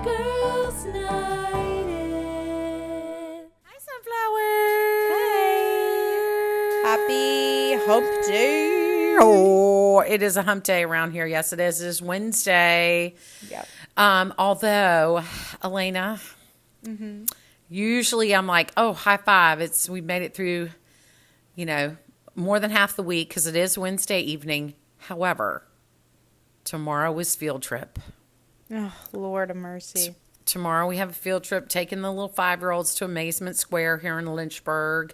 Girls Night In. Hi, Sunflower. Hi. Happy hump day. Oh, it is a hump day around here. Yes, it is. It is Wednesday. Yep. Although, Elena, usually I'm like, oh, high five. We made it through, more than half the week because it is Wednesday evening. However, tomorrow is field trip. Oh, Lord of mercy. Tomorrow we have a field trip taking the little 5-year-olds to Amazement Square here in Lynchburg.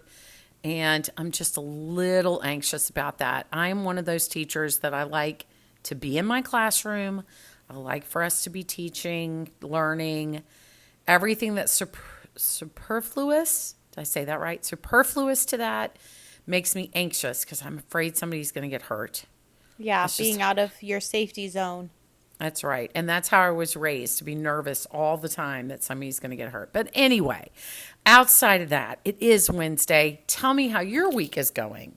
And I'm just a little anxious about that. I'm one of those teachers that I like to be in my classroom. I like for us to be teaching, learning, everything that's superfluous. Did I say that right? Superfluous to that makes me anxious because I'm afraid somebody's going to get hurt. Yeah, being out of your safety zone. That's right. And that's how I was raised, to be nervous all the time that somebody's going to get hurt. But anyway, outside of that, it is Wednesday. Tell me how your week is going.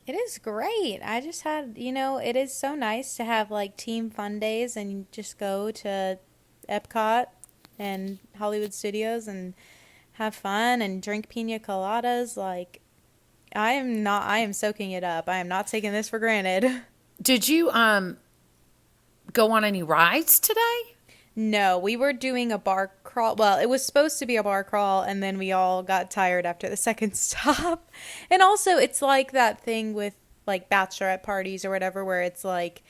It is great. I just had, it is so nice to have like team fun days and just go to Epcot and Hollywood Studios and have fun and drink pina coladas. Like, I am soaking it up. I am not taking this for granted. Did you go on any rides today? No, we were doing a bar crawl. Well, it was supposed to be a bar crawl, and then we all got tired after the second stop. And also, it's like that thing with like bachelorette parties or whatever, where it's like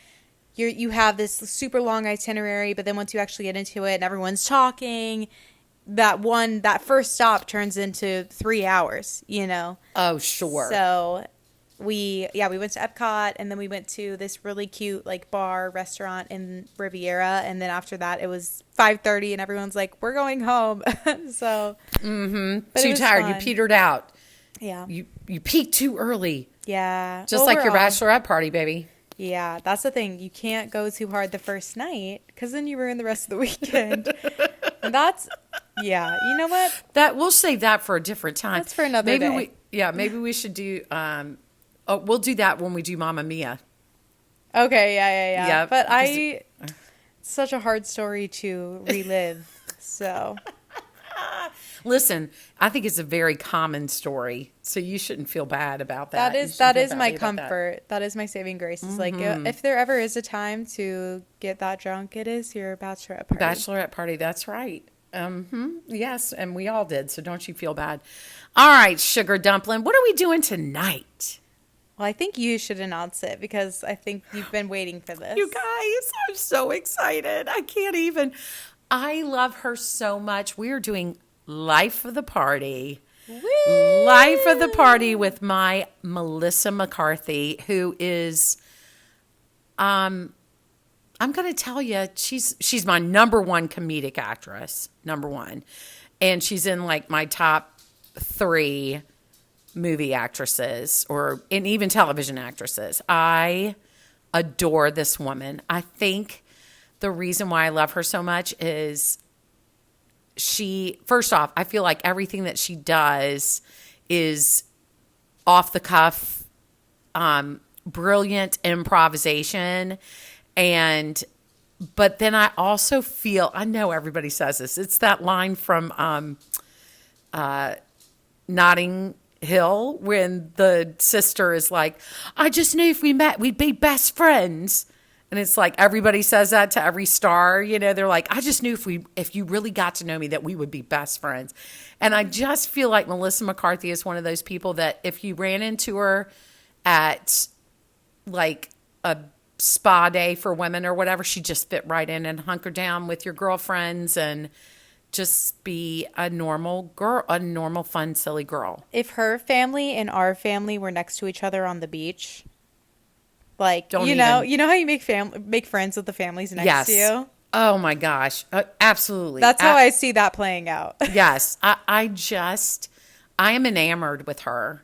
you have this super long itinerary, but then once you actually get into it and everyone's talking, that first stop turns into 3 hours, Oh, sure. So we went to Epcot, and then we went to this really cute like bar restaurant in Riviera, and then after that it was 5:30 and everyone's like, we're going home. So too tired. Fun. You petered out. Yeah. You peaked too early. Yeah. Just like your bachelorette party, baby. Yeah, that's the thing. You can't go too hard the first night because then you ruin the rest of the weekend. And you know what? We'll save that for a different time. That's for another day. Maybe we should do we'll do that when we do Mamma Mia. Okay, yeah. Yeah, But it's such a hard story to relive. So listen, I think it's a very common story, so you shouldn't feel bad about that. That is my comfort. That is my saving grace. It's like if there ever is a time to get that drunk, it is your bachelorette party. Bachelorette party, that's right. Yes, and we all did, so don't you feel bad. All right, Sugar Dumpling, what are we doing tonight? Well, I think you should announce it because I think you've been waiting for this. You guys, I'm so excited. I can't even. I love her so much. We are doing Life of the Party. Woo! Life of the Party with my Melissa McCarthy, who is, I'm going to tell you, she's my number one comedic actress, number one. And she's in like my top 3 movie actresses and even television actresses. I adore this woman. I think the reason why I love her so much is first off, I feel like everything that she does is off the cuff, brilliant improvisation. But then I also feel, I know everybody says this, it's that line from Notting Hill when the sister is like, I just knew if we met, we'd be best friends. And it's like everybody says that to every star, they're like, I just knew if you really got to know me that we would be best friends. And I just feel like Melissa McCarthy is one of those people that if you ran into her at like a spa day for women or whatever, she'd just fit right in and hunker down with your girlfriends and just be a normal girl, a normal, fun, silly girl. If her family and our family were next to each other on the beach, like, you know how you make friends with the families next to you? Oh my gosh. Absolutely. That's how I see that playing out. Yes. I am enamored with her.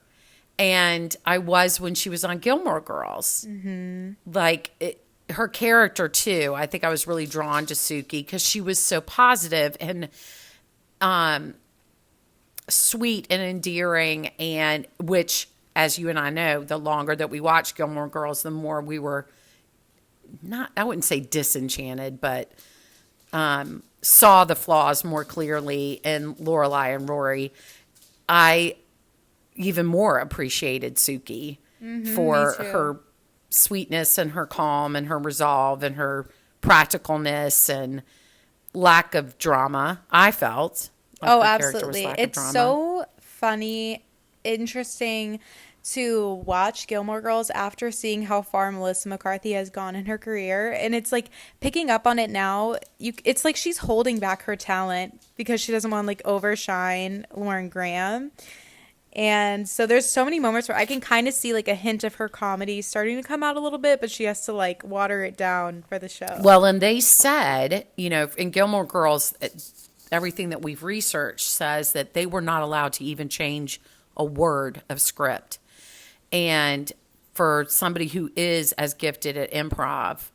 And I was when she was on Gilmore Girls. Mm-hmm. Like, her character too. I think I was really drawn to Suki because she was so positive and sweet and endearing, and which, as you and I know, the longer that we watched Gilmore Girls, the more we were not, I wouldn't say disenchanted, but saw the flaws more clearly in Lorelai and Rory, I even more appreciated Suki for her sweetness and her calm and her resolve and her practicalness and lack of drama. I felt like Oh, her character was absolutely. lack of It's drama. so funny, interesting to watch Gilmore Girls after seeing how far Melissa McCarthy has gone in her career. And it's like picking up on it now. It's like she's holding back her talent because she doesn't want to like overshine Lauren Graham. And so there's so many moments where I can kind of see like a hint of her comedy starting to come out a little bit, but she has to like water it down for the show. Well, and they said, in Gilmore Girls, everything that we've researched says that they were not allowed to even change a word of script. And for somebody who is as gifted at improv,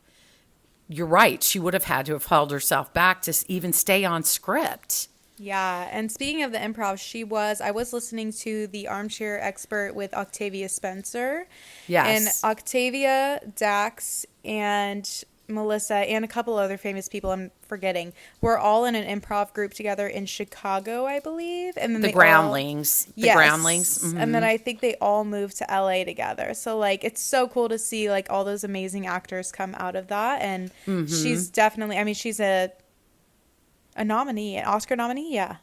you're right. She would have had to have held herself back to even stay on script. Yeah, and speaking of the improv, I was listening to The Armchair Expert with Octavia Spencer. Yes. And Octavia, Dax, and Melissa, and a couple other famous people I'm forgetting, were all in an improv group together in Chicago, I believe. And then The Groundlings. Yes. Groundlings. Mm-hmm. And then I think they all moved to LA together. So like it's so cool to see like all those amazing actors come out of that. And she's definitely, I mean, she's a nominee, an Oscar nominee, yeah.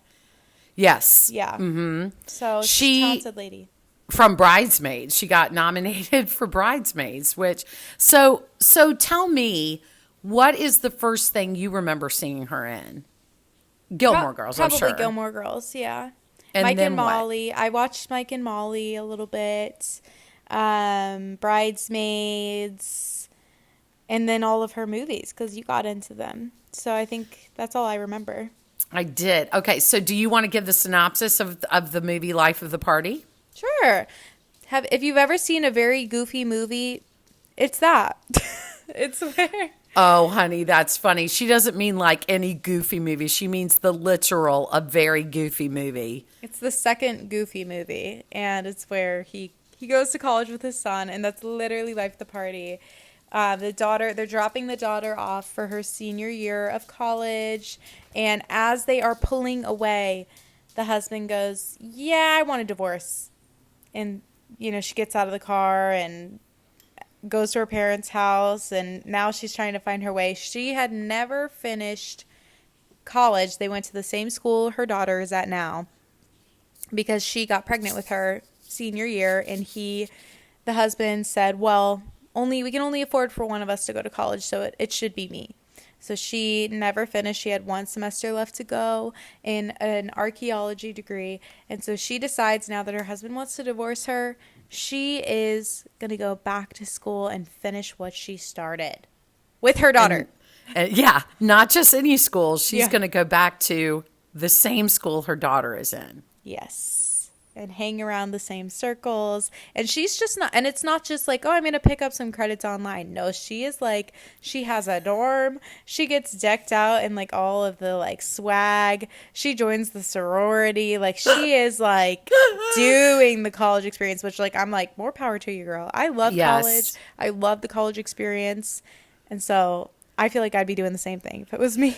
Yes. Yeah. Mm-hmm. So she's a talented lady. From Bridesmaids. She got nominated for Bridesmaids, which so tell me, what is the first thing you remember seeing her in? Gilmore Girls, I'm sure. Probably Gilmore Girls, yeah. And Mike then and what? Molly. I watched Mike and Molly a little bit. Bridesmaids. And then all of her movies, because you got into them. So I think that's all I remember. I did. Okay, so do you want to give the synopsis of the movie Life of the Party? Sure. If you've ever seen a very goofy movie, it's that. It's where... Oh, honey, that's funny. She doesn't mean like any goofy movie. She means the literal, a very goofy movie. It's the second goofy movie, and it's where he goes to college with his son, and that's literally Life of the Party. They're dropping the daughter off for her senior year of college, and as they are pulling away, the husband goes, "Yeah, I want a divorce." And, she gets out of the car and goes to her parents' house, and now she's trying to find her way. She had never finished college. They went to the same school her daughter is at now because she got pregnant with her senior year, and the husband said, well, we can only afford for one of us to go to college, so it should be me. So she never finished. She had one semester left to go in an archaeology degree. And so she decides now that her husband wants to divorce her, she is going to go back to school and finish what she started with her daughter. And yeah, not just any school. She's Yeah. going to go back to the same school her daughter is in. Yes. And hang around the same circles. And she's just not, and it's not just like, oh, I'm going to pick up some credits online. No, she is like, she has a dorm. She gets decked out in like all of the like swag. She joins the sorority. Like she is like doing the college experience, which like, I'm like, more power to you, girl. I love college. I love the college experience. And so I feel like I'd be doing the same thing if it was me.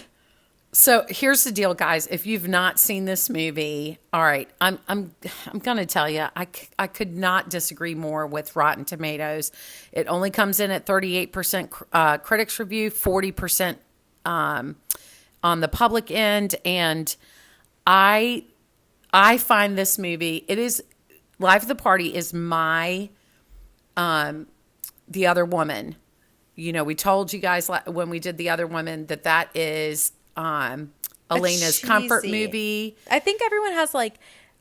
So here's the deal, guys. If you've not seen this movie, all right, I'm gonna tell you, I could not disagree more with Rotten Tomatoes. It only comes in at 38% critics review, 40% on the public end, and I find this movie. It is Life of the Party is my The Other Woman. We told you guys when we did The Other Woman that is. Elena's comfort movie. I think everyone has like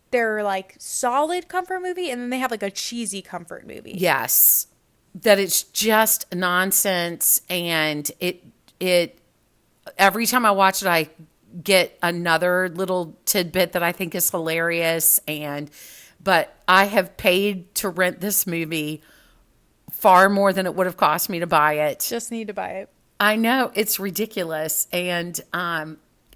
their like solid comfort movie, and then they have like a cheesy comfort movie. Yes, that it's just nonsense, and it every time I watch it, I get another little tidbit that I think is hilarious. But I have paid to rent this movie far more than it would have cost me to buy it. Just need to buy it. I know, it's ridiculous, and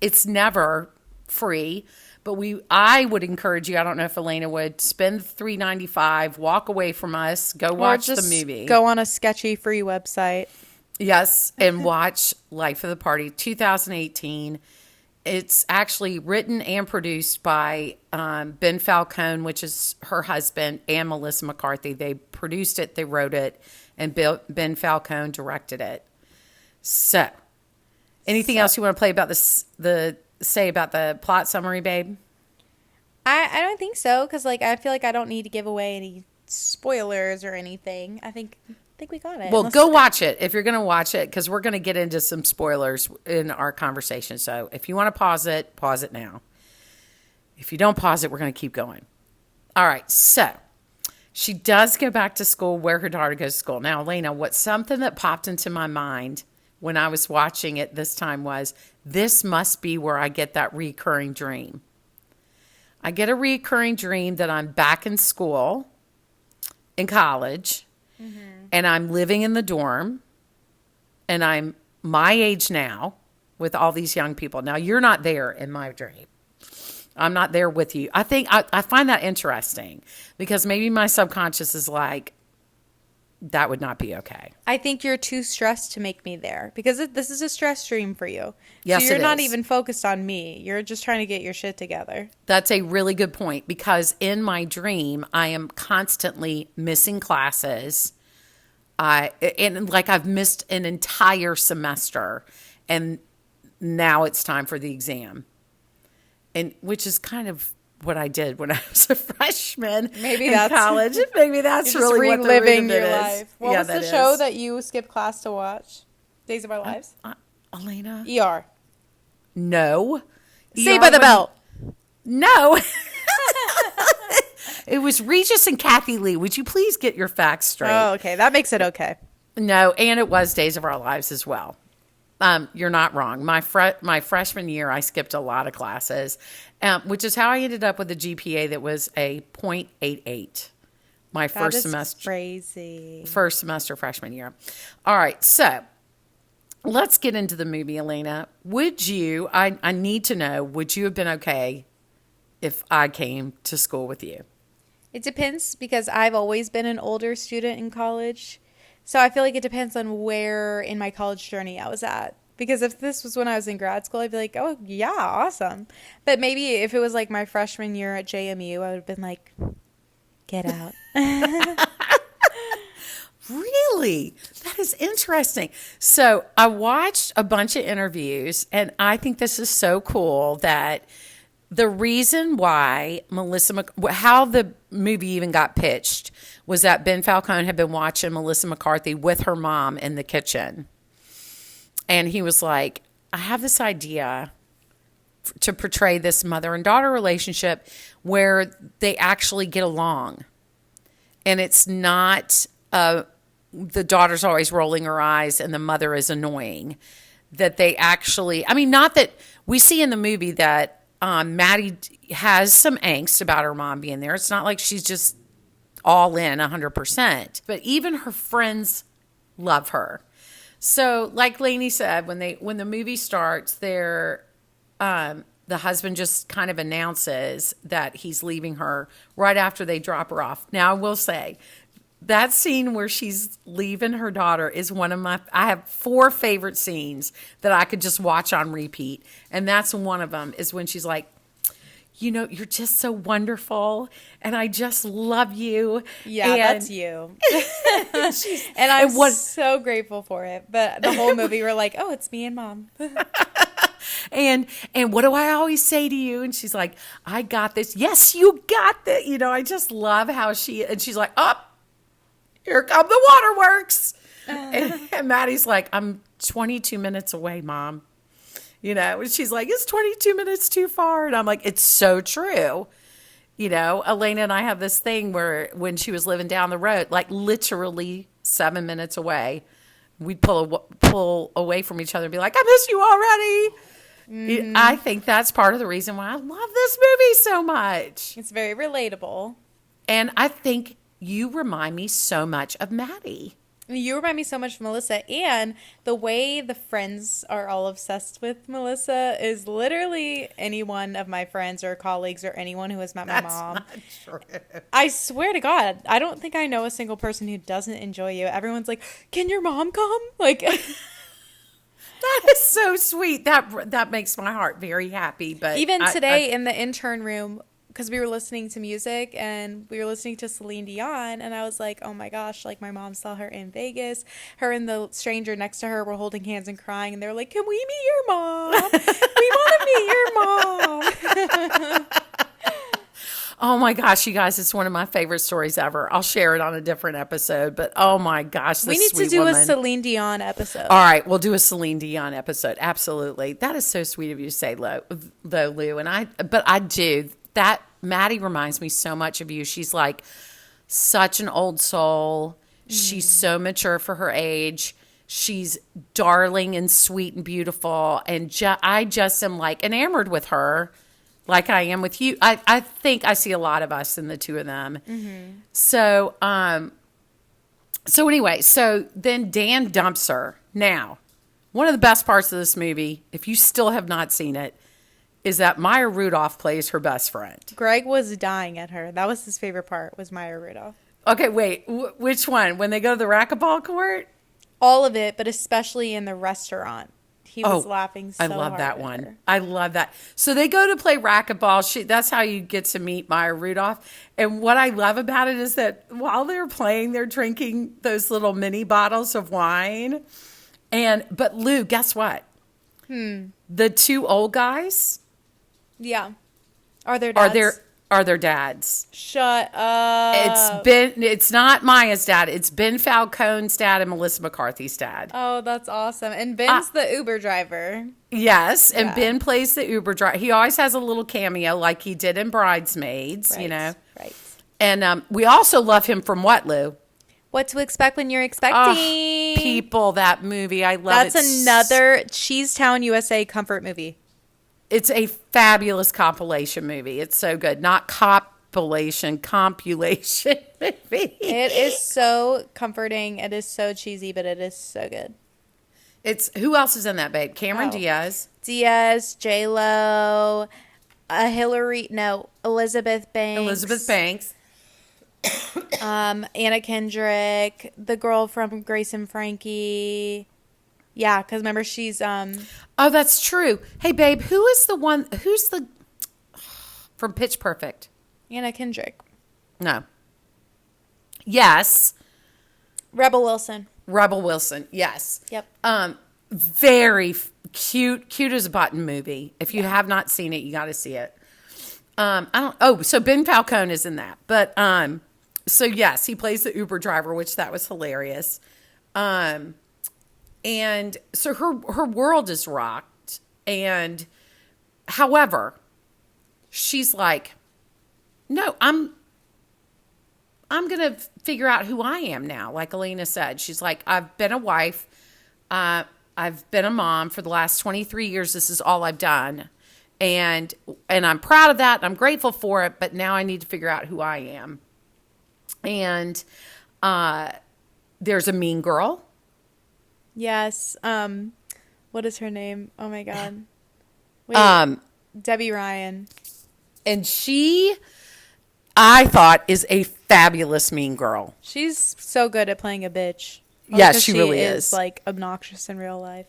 it's never free. But I would encourage you. I don't know if Elena would spend $3.95, walk away from us, go watch the movie. Go on a sketchy free website. Yes, and watch Life of the Party 2018. It's actually written and produced by Ben Falcone, which is her husband, and Melissa McCarthy. They produced it, they wrote it, and Ben Falcone directed it. So, anything else you want to play about say about the plot summary, babe? I don't think so, because like I feel like I don't need to give away any spoilers or anything. I think we got it. Well, go watch it if you're going to watch it, because we're going to get into some spoilers in our conversation. So if you want to pause it now. If you don't pause it, we're going to keep going. All right. So she does go back to school where her daughter goes to school. Now, Elena, what's something that popped into my mind when I was watching it this time was, this must be where I get that recurring dream. I get a recurring dream that I'm back in school, in college, and I'm living in the dorm, and I'm my age now with all these young people. Now, you're not there in my dream. I'm not there with you. I think I find that interesting, because maybe my subconscious is like, that would not be okay. I think you're too stressed to make me there, because this is a stress dream for you. Yes, so you're it not is. even focused on me. You're just trying to get your shit together. That's a really good point, because in my dream, I am constantly missing classes. And like I've missed an entire semester, and now it's time for the exam. And which is kind of what I did when I was a freshman in college. Maybe that's you're just really what the reliving root of your it is. life. What was the show that you skipped class to watch? Days of Our Lives? Elena? ER. No. Saved by the Bell. No. It was Regis and Kathy Lee. Would you please get your facts straight? Oh, okay. That makes it okay. No, and it was Days of Our Lives as well. You're not wrong. My freshman year, I skipped a lot of classes, which is how I ended up with a GPA that was a .88. My first semester. Crazy. First semester freshman year. All right, so let's get into the movie, Elena. Would you? I need to know. Would you have been okay if I came to school with you? It depends, because I've always been an older student in college. So I feel like it depends on where in my college journey I was at. Because if this was when I was in grad school, I'd be like, oh, yeah, awesome. But maybe if it was like my freshman year at JMU, I would have been like, get out. Really? That is interesting. So I watched a bunch of interviews, and I think this is so cool that the reason why how the movie even got pitched was that Ben Falcone had been watching Melissa McCarthy with her mom in the kitchen. And he was like, I have this idea to portray this mother and daughter relationship where they actually get along. And it's not the daughter's always rolling her eyes and the mother is annoying. That they actually, I mean, not that we see in the movie that Maddie has some angst about her mom being there. It's not like she's just all in 100%. But even her friends love her. So, like Laney said, when the movie starts, the husband just kind of announces that he's leaving her right after they drop her off. Now, I will say, that scene where she's leaving her daughter is I have 4 favorite scenes that I could just watch on repeat. And that's one of them, is when she's like, you know, you're just so wonderful and I just love you. Yeah, that's you. And I'm so grateful for it. But the whole movie, we're like, oh, it's me and mom. And what do I always say to you? And she's like, I got this. Yes, you got this. You know, I just love how she's like, oh, here come the waterworks. And Maddie's like, I'm 22 minutes away, Mom. You know, and she's like, it's 22 minutes too far. And I'm like, it's so true. You know, Elena and I have this thing where when she was living down the road, like literally 7 minutes away, we'd pull away from each other and be like, I miss you already. Mm-hmm. I think that's part of the reason why I love this movie so much. It's very relatable. And I think you remind me so much of Maddie. You remind me so much of Melissa, and the way the friends are all obsessed with Melissa is literally any one of my friends or colleagues or anyone who has met my That's mom. not true. I swear to God, I don't think I know a single person who doesn't enjoy you. Everyone's like, "Can your mom come?" Like, That is so sweet. That makes my heart very happy. But even today in the intern room, because we were listening to music and we were listening to Celine Dion, and I was like, oh my gosh, like my mom saw her in Vegas. Her and the stranger next to her were holding hands and crying, and they were like, can we meet your mom? We want to meet your mom. oh my gosh, you guys, it's one of my favorite stories ever. I'll share it on a different episode. But oh my gosh, We this need to sweet do woman. a Celine Dion episode. All right, we'll do a Celine Dion episode. Absolutely. That is so sweet of you to say, though, Lou. But I do. That Maddie reminds me so much of you. She's like such an old soul. She's so mature for her age. She's darling and sweet and beautiful. And I just am like enamored with her, like I am with you. I think I see a lot of us in the two of them. So, so anyway, so then Dan dumps her. Now, one of the best parts of this movie, if you still have not seen it, is that Maya Rudolph plays her best friend. Greg was dying at her. That was his favorite part, was Maya Rudolph. Okay, wait, which one? When they go to the racquetball court? All of it, but especially in the restaurant. He was laughing so I love hard that at one. her. I love that. So they go to play racquetball. That's how you get to meet Maya Rudolph. And what I love about it is that while they're playing, they're drinking those little mini bottles of wine. But Lou, guess what? The two old guys Yeah. Are their dads? are their dads. Shut up. It's not Maya's dad. It's Ben Falcone's dad and Melissa McCarthy's dad. Oh, that's awesome. And Ben's the Uber driver. Yes, and Yeah. Ben plays the Uber driver. He always has a little cameo like he did in Bridesmaids, Right. you know. Right. And we also love him from what, Lou? What to expect when you're Oh, expecting. People, that movie. I love it. That's another Cheesetown, USA comfort movie. It's a fabulous compilation movie. It's so good. Not compilation movie. It is so comforting. It is so cheesy, but it is so good. Who else is in that, babe? Cameron Diaz. Diaz, J-Lo, Elizabeth Banks. Elizabeth Banks. Anna Kendrick, the girl from Grace and Frankie. Yeah, because remember she's Oh, that's true. Hey, babe, who's the from Pitch Perfect? Anna Kendrick. No. Yes. Rebel Wilson. Rebel Wilson. Yes. Yep. Very cute as a button movie. If you have not seen it, you got to see it. So Ben Falcone is in that. But so yes, he plays the Uber driver, which that was hilarious. And so her world is rocked. And however, she's like, no, I'm going to figure out who I am now. Like Elena said, she's like, I've been a wife. I've been a mom for the last 23 years. This is all I've done. And I'm proud of that. And I'm grateful for it. But now I need to figure out who I am. And there's a mean girl. Yes. What is her name? Oh my God. Wait, Debbie Ryan. And she, I thought, is a fabulous mean girl. She's so good at playing a bitch. Yes, Because she really is. Like obnoxious in real life.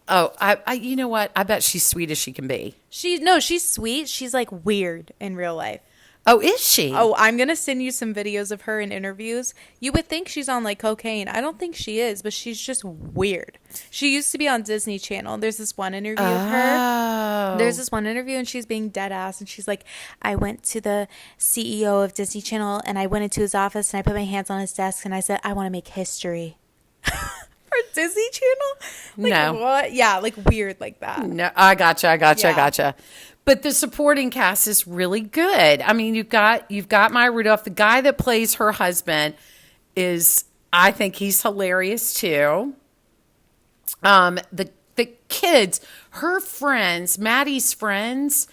Oh, I you know what? I bet she's sweet as she can be. She's sweet. She's like weird in real life. Oh, is she? Oh, I'm going to send you some videos of her in interviews. You would think she's on like cocaine. I don't think she is, but she's just weird. She used to be on Disney Channel. There's this one interview of her. There's this one interview and she's being dead ass and she's like, I went to the CEO of Disney Channel and I went into his office and I put my hands on his desk and I said, I want to make history. For Disney Channel? Like, No. what? Yeah, like weird like that. No, I gotcha. Yeah. But the supporting cast is really good. I mean, you've got Maya Rudolph. The guy that plays her husband I think he's hilarious too. The kids, her friends, Maddie's friends,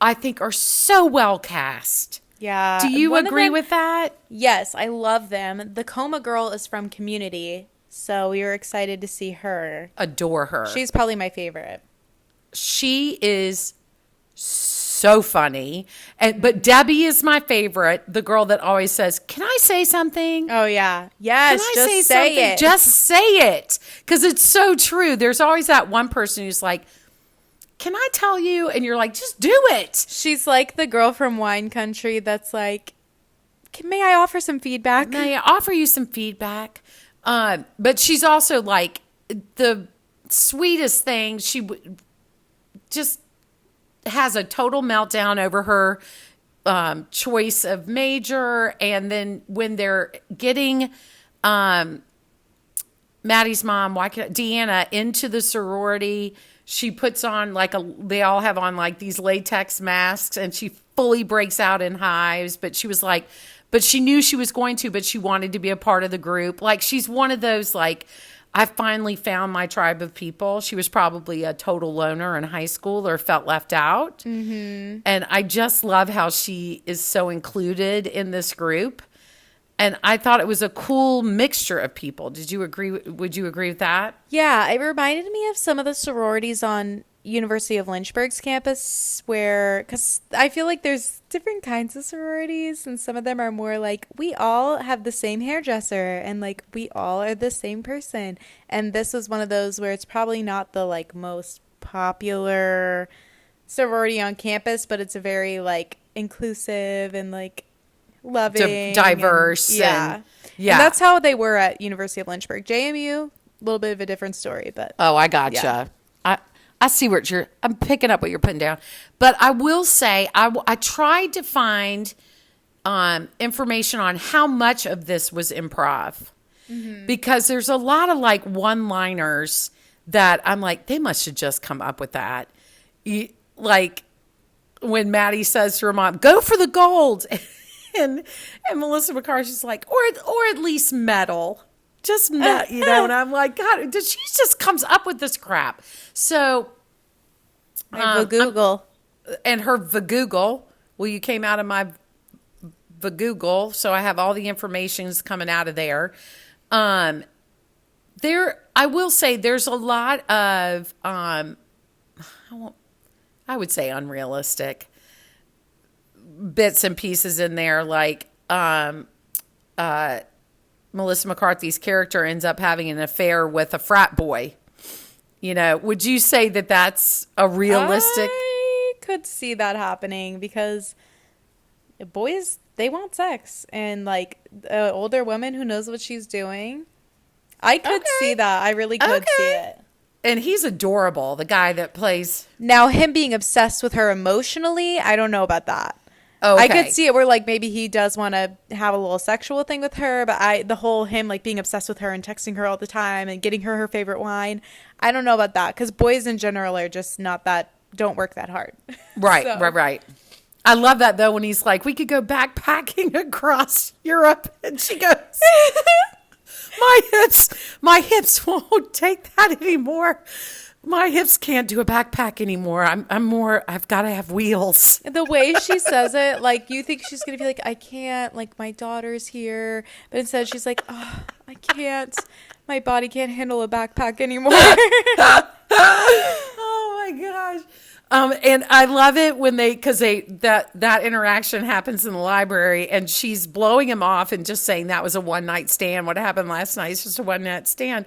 I think are so well cast. Yeah. Do you One of agree them- with that? Yes, I love them. The Coma girl is from Community, so we were excited to see her. Adore her. She's probably my favorite. She is so funny. But Debbie is my favorite, the girl that always says, "Can I say something? Oh yeah. Yes, Can I just say say something? it. Just say it." Because it's so true. There's always that one person who's like, "Can I tell you?" And you're like, "Just do it." She's like the girl from Wine Country that's like, may I offer some feedback? May I offer you some feedback? But she's also like the sweetest thing. Just has a total meltdown over her choice of major. And then when they're getting Maddie's mom, Deanna, into the sorority, she puts on they all have on like these latex masks, and she fully breaks out in hives. But she was like, but she knew she was going to, but she wanted to be a part of the group. Like, she's one of those, like, I finally found my tribe of people. She was probably a total loner in high school or felt left out. Mm-hmm. And I just love how she is so included in this group. And I thought it was a cool mixture of people. Did you agree? Would you agree with that? Yeah, it reminded me of some of the sororities on University of Lynchburg's campus because I feel like there's different kinds of sororities, and some of them are more like, we all have the same hairdresser and like we all are the same person. And this was one of those where it's probably not the like most popular sorority on campus, but it's a very like inclusive and like loving, diverse. And yeah. And that's how they were at University of Lynchburg. JMU, a little bit of a different story, but Oh, I gotcha. Yeah. I see I'm picking up what you're putting down. But I will say, I tried to find information on how much of this was improv. Mm-hmm. Because there's a lot of like one-liners that I'm like, they must have just come up with that. Like when Maddie says to her mom, "Go for the gold." and Melissa McCarthy's like, or at least medal. Just met, and I'm like, God, she just comes up with this crap. So, Google. And her Vagoogle. Well, you came out of my Vagoogle, so I have all the information's coming out of there. I will say there's a lot of, I would say unrealistic bits and pieces in there, like, Melissa McCarthy's character ends up having an affair with a frat boy. Would you say that that's a realistic? I could see that happening because boys, they want sex, and like an older woman who knows what she's doing. I could see that. I really could see it. And he's adorable, the guy that plays. Now, him being obsessed with her emotionally, I don't know about that. Oh, okay. I could see it where like maybe he does want to have a little sexual thing with her, but the whole him like being obsessed with her and texting her all the time and getting her favorite wine, I don't know about that, because boys in general are just don't work that hard. Right, So. right. I love that though when he's like, "We could go backpacking across Europe," and she goes, my hips won't take that anymore. My hips can't do a backpack anymore. I've got to have wheels. The way she says it, like, you think she's going to be like, I can't, like, my daughter's here. But instead she's like, oh, I can't. My body can't handle a backpack anymore. Oh my gosh. And I love it when that interaction happens in the library, and she's blowing him off and just saying that was a one night stand. What happened last night is just a one night stand.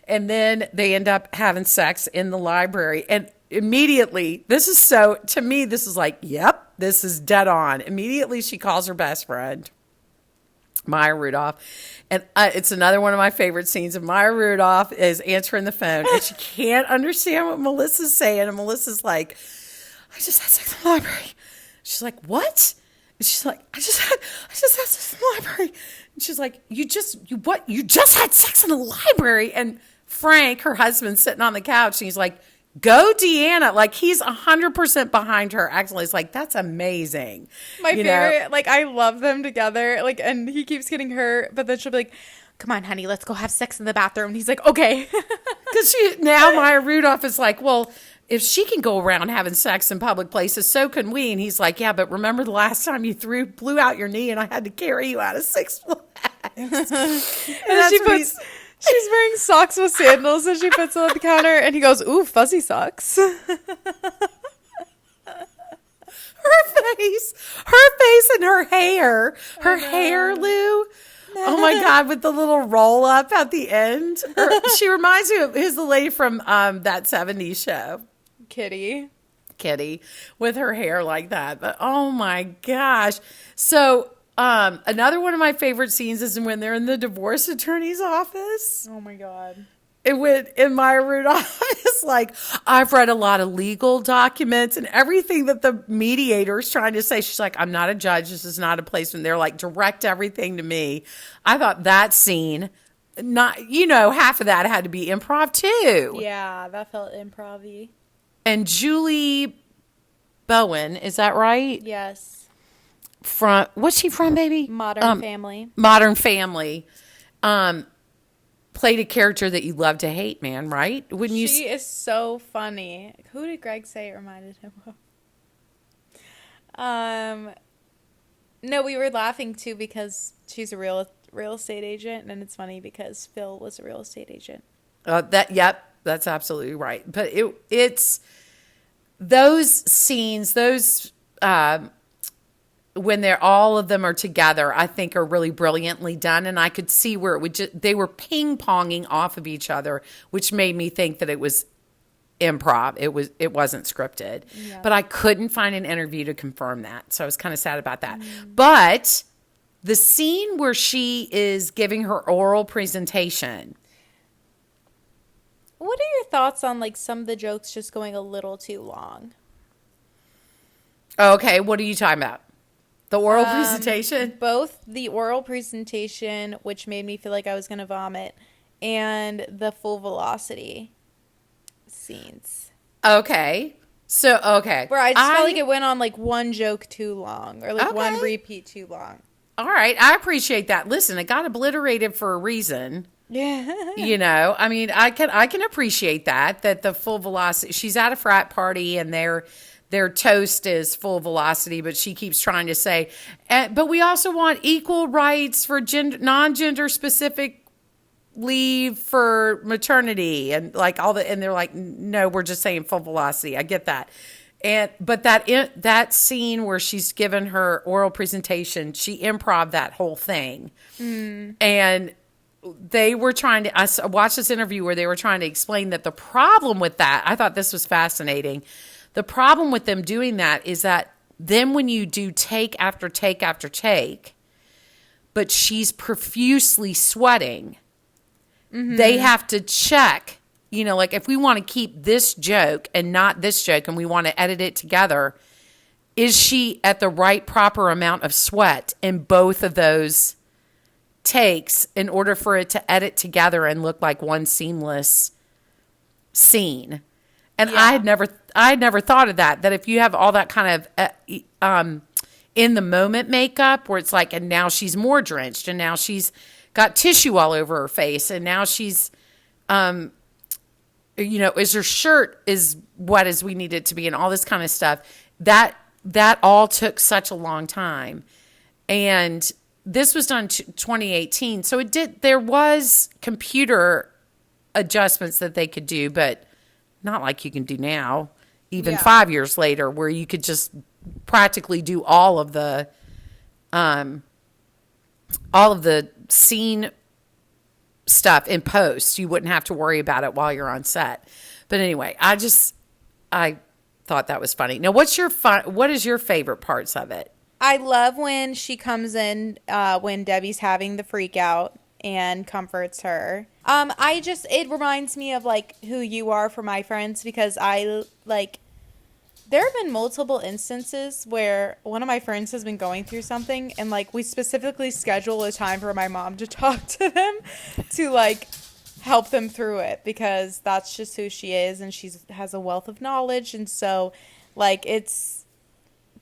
And then they end up having sex in the library. And immediately, to me, this is like, yep, this is dead on. Immediately, she calls her best friend, Maya Rudolph. And it's another one of my favorite scenes of Maya Rudolph is answering the phone, and she can't understand what Melissa's saying. And Melissa's like, "I just had sex in the library." She's like, "What?" And she's like, I just had sex in the library. And she's like, You just had sex in the library? And Frank, her husband, sitting on the couch, and he's like, "Go, Deanna." Like, he's 100% behind her. Actually, it's like, that's amazing. My favorite, like, I love them together. Like, and he keeps getting hurt, but then she'll be like, "Come on, honey, let's go have sex in the bathroom." And he's like, "Okay." Because now Maya Rudolph is like, well, if she can go around having sex in public places, so can we. And he's like, yeah, but remember the last time you blew out your knee and I had to carry you out of Six Flags? And she's wearing socks with sandals and she puts them on the counter and he goes, ooh, fuzzy socks. Her face and her hair, Lou. Oh my God, with the little roll up at the end. She reminds me of, who's the lady from that 70s show? Kitty, with her hair like that. But oh my gosh. So another one of my favorite scenes is when they're in the divorce attorney's office. Oh my God. It went in Maya Rudolph. It's like, I've read a lot of legal documents and everything that the mediator is trying to say. She's like, I'm not a judge. This is not a placement. They're like, direct everything to me. I thought that scene, half of that had to be improv too. Yeah, that felt improv-y. And Julie Bowen, is that right? Yes. What's she from, baby? Modern Family. Modern Family. Played a character that you love to hate, man, right? She is so funny. Who did Greg say it reminded him of? No, we were laughing too because she's a real estate agent, and it's funny because Phil was a real estate agent. That's absolutely right. But it's those scenes, when all of them are together, I think are really brilliantly done. And I could see where they were ping ponging off of each other, which made me think that it was improv. It wasn't scripted, but I couldn't find an interview to confirm that. So I was kind of sad about that. But the scene where she is giving her oral presentation. What are your thoughts on like some of the jokes just going a little too long? Okay. What are you talking about? The oral presentation? Both the oral presentation, which made me feel like I was going to vomit, and the full velocity scenes. Okay. Where I just felt like it went on like one joke too long or like one repeat too long. All right. I appreciate that. Listen, it got obliterated for a reason. Yeah. I mean, I can appreciate that the full velocity. She's at a frat party and their toast is full velocity, but she keeps trying to say, but we also want equal rights for non-gender specific leave for maternity and like and they're like, no, we're just saying full velocity. I get that. But that scene where she's given her oral presentation, she improv that whole thing. And they were I watched this interview where they were trying to explain that the problem with that, I thought this was fascinating. The problem with them doing that is that then when you do take after take after take, but she's profusely sweating, they have to check, like if we want to keep this joke and not this joke and we want to edit it together, is she at the right proper amount of sweat in both of those takes in order for it to edit together and look like one seamless scene? And I had never thought of that if you have all that kind of in the moment makeup where it's like, and now she's more drenched and now she's got tissue all over her face and now she's, is her shirt as wet as we need it to be and all this kind of stuff. That all took such a long time. And this was done 2018. So there was computer adjustments that they could do, but not like you can do now, even 5 years later, where you could just practically do all of the scene stuff in post. You wouldn't have to worry about it while you're on set. But anyway, I thought that was funny. Now, what is your favorite parts of it? I love when she comes in when Debbie's having the freak out and comforts her. It reminds me of like who you are for my friends, because there have been multiple instances where one of my friends has been going through something and like we specifically schedule a time for my mom to talk to them to like help them through it, because that's just who she is and she has a wealth of knowledge. And so like it's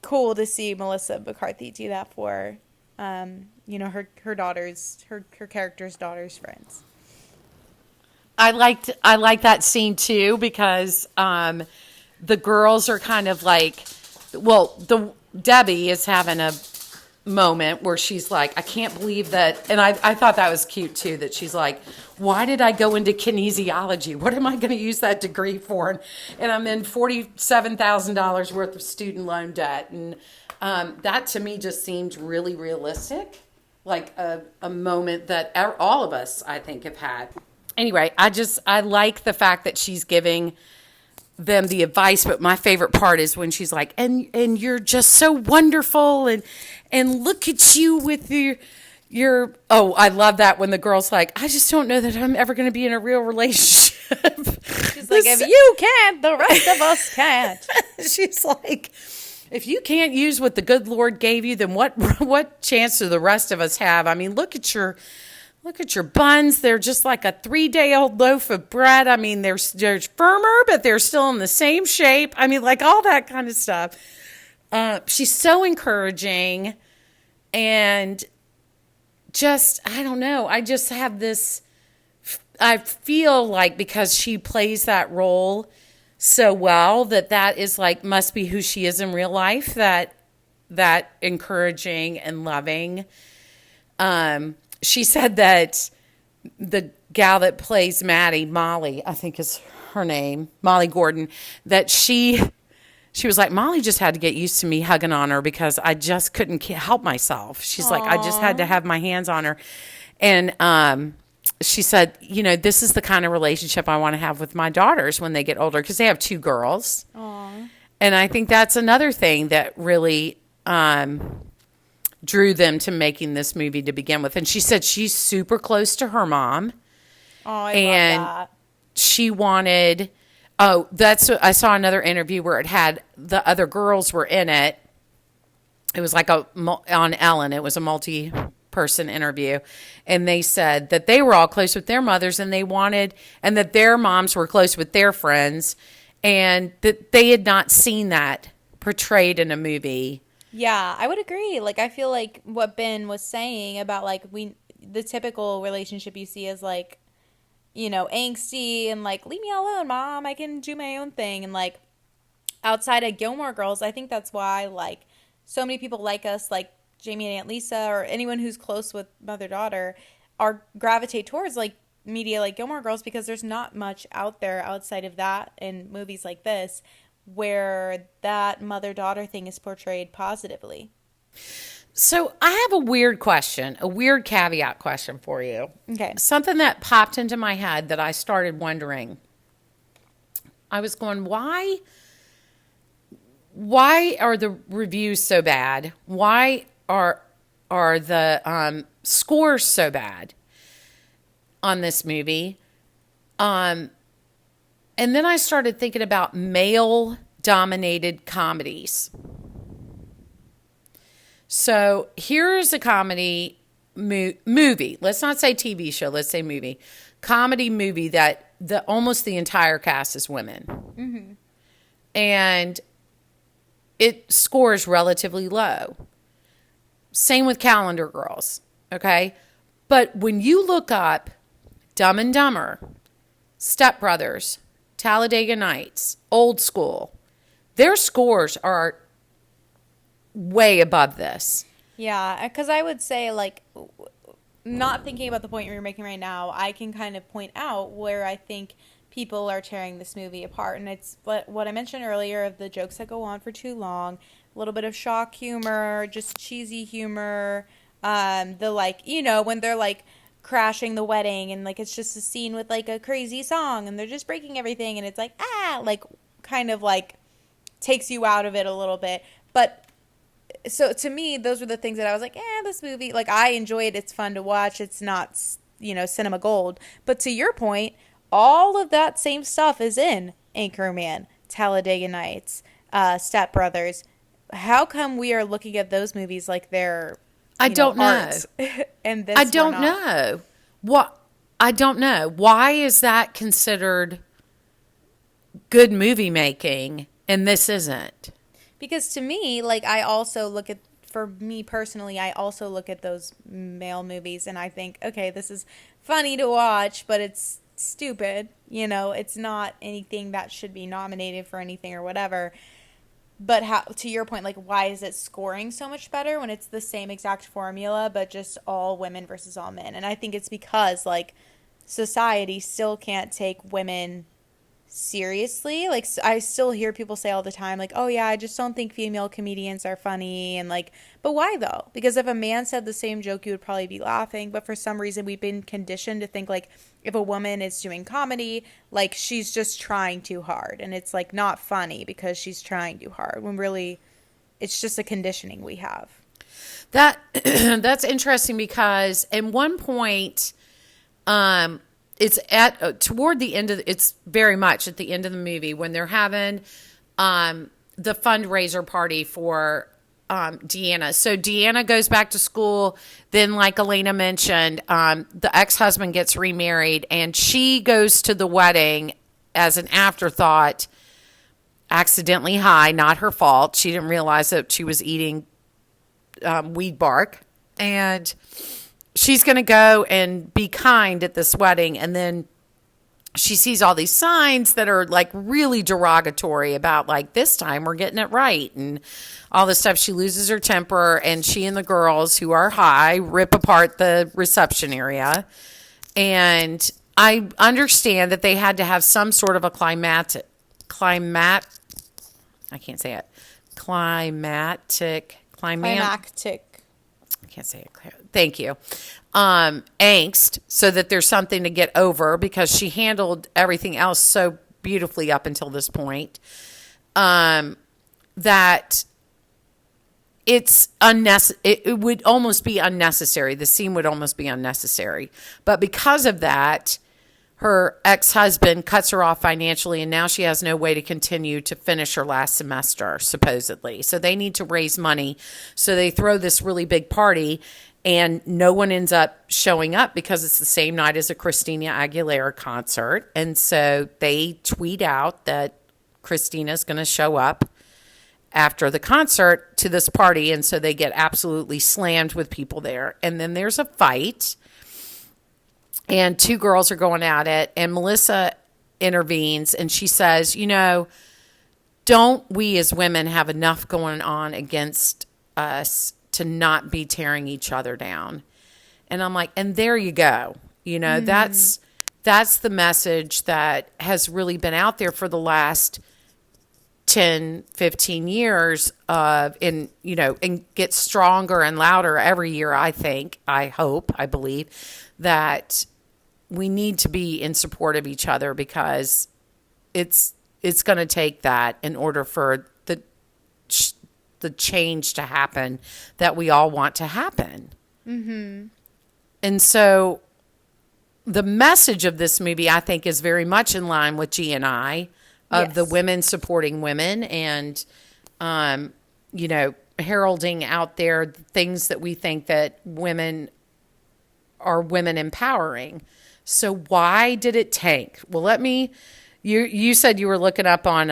cool to see Melissa McCarthy do that for her daughter's, her character's daughter's friends. I like that scene too, because the girls are kind of like, well, the Debbie is having a moment where she's like, I can't believe that. And I thought that was cute too, that she's like, why did I go into kinesiology? What am I going to use that degree for? And I'm in $47,000 worth of student loan debt. And that to me just seemed really realistic, like a moment that all of us, I think, have had. Anyway, I like the fact that she's giving them the advice, but my favorite part is when she's like, and you're just so wonderful, and look at you with your oh, I love that when the girl's like, I just don't know that I'm ever going to be in a real relationship. She's like, if you can't, the rest of us can't. She's like, if you can't use what the good Lord gave you, then what chance do the rest of us have? I mean, look at your buns. They're just like a 3-day-old loaf of bread. I mean, they're firmer, but they're still in the same shape. I mean, like all that kind of stuff. She's so encouraging, and just, I don't know. I just have this, I feel like because she plays that role so well, that is like, must be who she is in real life, that encouraging and loving. She said that the gal that plays Maddie, Molly, I think is her name, Molly Gordon, that she was like, Molly just had to get used to me hugging on her because I just couldn't help myself. She's Aww. like, I just had to have my hands on her. And she said, this is the kind of relationship I want to have with my daughters when they get older, because they have 2 girls. Aww. And I think that's another thing that really drew them to making this movie to begin with. And she said she's super close to her mom. Oh, I and love that. She wanted, I saw another interview where it had the other girls were in it. It was like on Ellen, it was a multi-person interview. And they said that they were all close with their mothers, and and that their moms were close with their friends, and that they had not seen that portrayed in a movie. Yeah, I would agree. Like, I feel like what Ben was saying about, like, the typical relationship you see is, like, angsty and, like, leave me alone, Mom, I can do my own thing. And, like, outside of Gilmore Girls, I think that's why, like, so many people like us, like Jamie and Aunt Lisa, or anyone who's close with mother-daughter, gravitate towards, like, media like Gilmore Girls, because there's not much out there outside of that in movies like this, where that mother-daughter thing is portrayed positively. So I have a weird caveat question for you. Okay. Something that popped into my head that I started wondering. I was going, why are the reviews so bad? Why are the scores so bad on this movie? And then I started thinking about male-dominated comedies. So here's a comedy movie. Let's not say TV show. Let's say movie. Comedy movie that almost the entire cast is women. Mm-hmm. And it scores relatively low. Same with Calendar Girls. Okay? But when you look up Dumb and Dumber, Step Brothers, Talladega Nights, Old School, their scores are way above this. Yeah, because I would say, like, not thinking about the point you're making right now, I can kind of point out where I think people are tearing this movie apart. And it's what I mentioned earlier of the jokes that go on for too long, a little bit of shock humor, just cheesy humor, the, like, when they're, like, crashing the wedding, and, like, it's just a scene with, like, a crazy song, and they're just breaking everything, and it's like, like, kind of, like, takes you out of it a little bit. But so to me, those were the things that I was like, this movie, like, I enjoy it, it's fun to watch, it's not, cinema gold. But to your point, all of that same stuff is in Anchorman, Talladega Nights, Step Brothers. How come we are looking at those movies like they're I don't know. And this I don't know. I don't know. Why is that considered good movie making and this isn't? Because to me, like, for me personally, I also look at those male movies and I think, okay, this is funny to watch, but it's stupid. It's not anything that should be nominated for anything or whatever. But how, to your point, like, why is it scoring so much better when it's the same exact formula, but just all women versus all men? And I think it's because, like, society still can't take women seriously. Like, I still hear people say all the time, like, oh yeah, I just don't think female comedians are funny. And like, but why though? Because if a man said the same joke, you would probably be laughing. But for some reason, we've been conditioned to think, like, if a woman is doing comedy, like, she's just trying too hard, and it's like not funny because she's trying too hard, when really it's just a conditioning we have. That that's interesting because at one point, it's at toward the end of it's very much at the end of the movie when they're having the fundraiser party for Deanna. So Deanna goes back to school. Then, like Elena mentioned, the ex-husband gets remarried, and she goes to the wedding as an afterthought, accidentally high, not her fault. She didn't realize that she was eating weed bark, and she's going to go and be kind at this wedding. And then she sees all these signs that are like really derogatory about, like, this time we're getting it right and all this stuff. She loses her temper, and she and the girls who are high rip apart the reception area. And I understand that they had to have some sort of a climactic, I can't say it. Climactic. I can't say it clear. Thank you. Angst, so that there's something to get over, because she handled everything else so beautifully up until this point. That it's unnecessary. It would almost be unnecessary. The scene would almost be unnecessary. But because of that, her ex-husband cuts her off financially, and now she has no way to continue to finish her last semester, supposedly. So they need to raise money. So they throw this really big party, and no one ends up showing up because it's the same night as a Christina Aguilera concert. And so they tweet out that Christina's going to show up after the concert to this party. And so they get absolutely slammed with people there. And then there's a fight, and two girls are going at it, and Melissa intervenes, and she says, don't we as women have enough going on against us to not be tearing each other down? And I'm like, and there you go. That's the message that has really been out there for the last 10, 15 years and gets stronger and louder every year. I believe that we need to be in support of each other, because it's going to take that in order for the change to happen that we all want to happen. Mm-hmm. And so the message of this movie, I think, is very much in line with G&I, of the women supporting women, and, heralding out there things that we think that women are women empowering. So why did it tank? Well, you said you were looking up on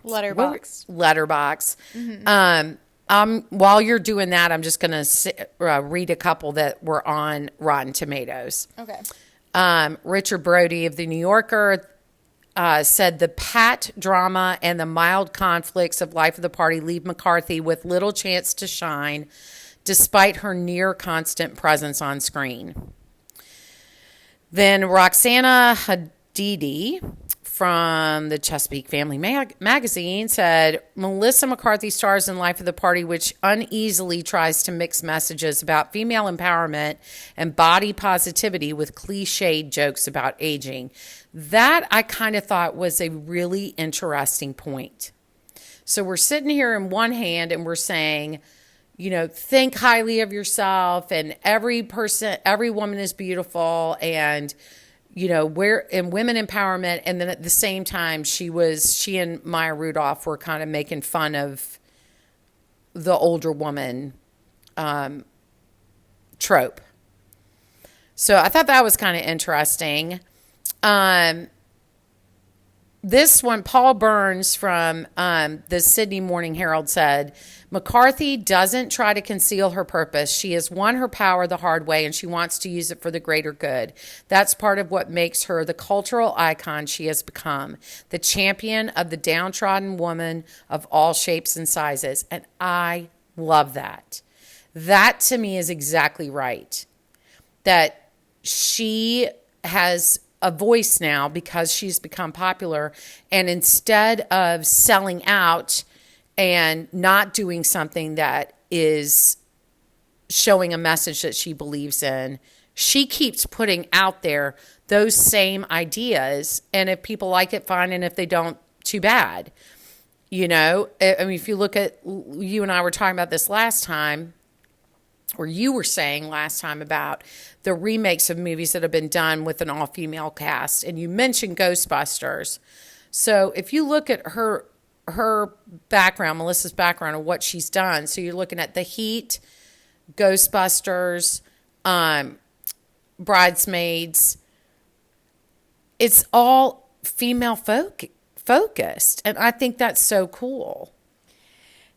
Letterboxd. Mm-hmm. While you're doing that, I'm just going to read a couple that were on Rotten Tomatoes. Okay. Richard Brody of The New Yorker said the pat drama and the mild conflicts of Life of the Party leave McCarthy with little chance to shine, despite her near constant presence on screen. Then Roxana Hadidi from the Chesapeake Family Magazine said, Melissa McCarthy stars in Life of the Party, which uneasily tries to mix messages about female empowerment and body positivity with cliched jokes about aging. That I kind of thought was a really interesting point. So we're sitting here in one hand and we're saying, think highly of yourself, and every woman is beautiful, and we're in women empowerment. And then at the same time, she and Maya Rudolph were kind of making fun of the older woman trope. So I thought that was kind of interesting. this one, Paul Burns from the Sydney Morning Herald said, McCarthy doesn't try to conceal her purpose. She has won her power the hard way, and she wants to use it for the greater good. That's part of what makes her the cultural icon she has become, the champion of the downtrodden woman of all shapes and sizes. And I love that. That to me is exactly right. That she has a voice now because she's become popular, and instead of selling out and not doing something that is showing a message that she believes in, she keeps putting out there those same ideas, and if people like it, fine, and if they don't, too bad. You know, I mean, if you look at, you and I were talking about this last time, or you were saying last time about the remakes of movies that have been done with an all-female cast, and you mentioned Ghostbusters. So if you look at her background, Melissa's background, of what she's done, so you're looking at The Heat, Ghostbusters, Bridesmaids, it's all female focused, and I think that's so cool.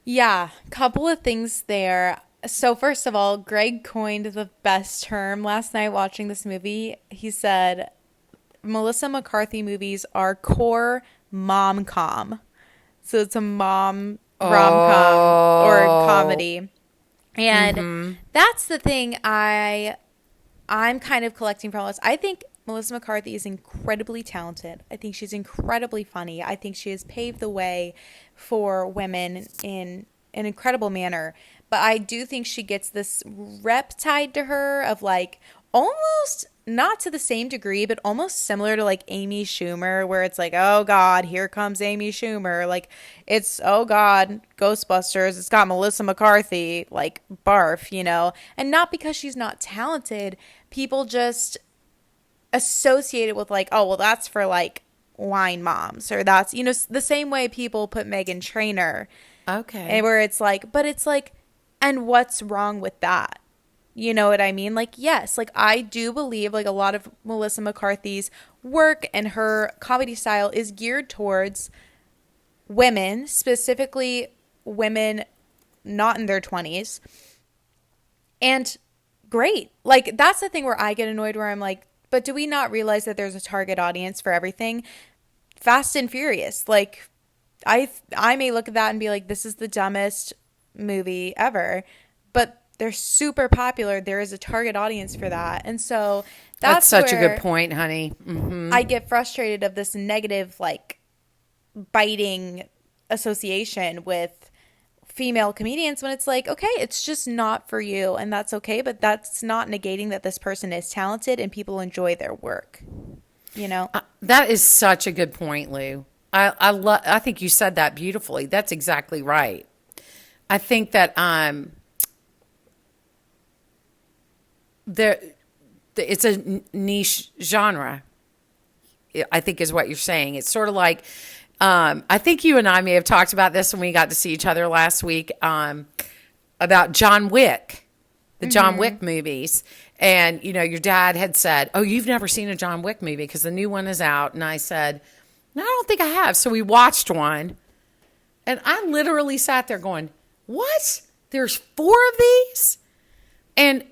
Yeah, couple of things there. So first of all, Greg coined the best term last night watching this movie. He said Melissa McCarthy movies are core mom-com. So it's a mom rom-com or comedy. And that's the thing I'm kind of collecting from this. I think Melissa McCarthy is incredibly talented. I think she's incredibly funny. I think she has paved the way for women in an incredible manner. But I do think she gets this rep tied to her of like almost not to the same degree, but almost similar to like Amy Schumer, where it's like, oh God, here comes Amy Schumer. Like it's, oh God, Ghostbusters. It's got Melissa McCarthy, like barf, you know? And not because she's not talented. People just associate it with like, oh, well, that's for like wine moms, or that's, you know, the same way people put Meghan Trainor. Okay. And where it's like, but it's like, and what's wrong with that? You know what I mean? Like, yes, like I do believe like a lot of Melissa McCarthy's work and her comedy style is geared towards women, specifically women not in their 20s. And great. Like, that's the thing where I get annoyed, where I'm like, but do we not realize that there's a target audience for everything? Fast and Furious. Like, I may look at that and be like, this is the dumbest movie ever, but they're super popular. There is a target audience for that. And so that's such a good point, honey. I get frustrated of this negative, like, biting association with female comedians when it's like, okay, it's just not for you, and that's okay, but that's not negating that this person is talented and people enjoy their work, you know? That is such a good point, Lou. I think you said that beautifully. That's exactly right. I think that it's a niche genre, I think is what you're saying. It's sort of like, I think you and I may have talked about this when we got to see each other last week, about John Wick, the John Wick movies. And, you know, your dad had said, oh, you've never seen a John Wick movie because the new one is out. And I said, no, I don't think I have. So we watched one. And I literally sat there going, what? There's 4 of these? And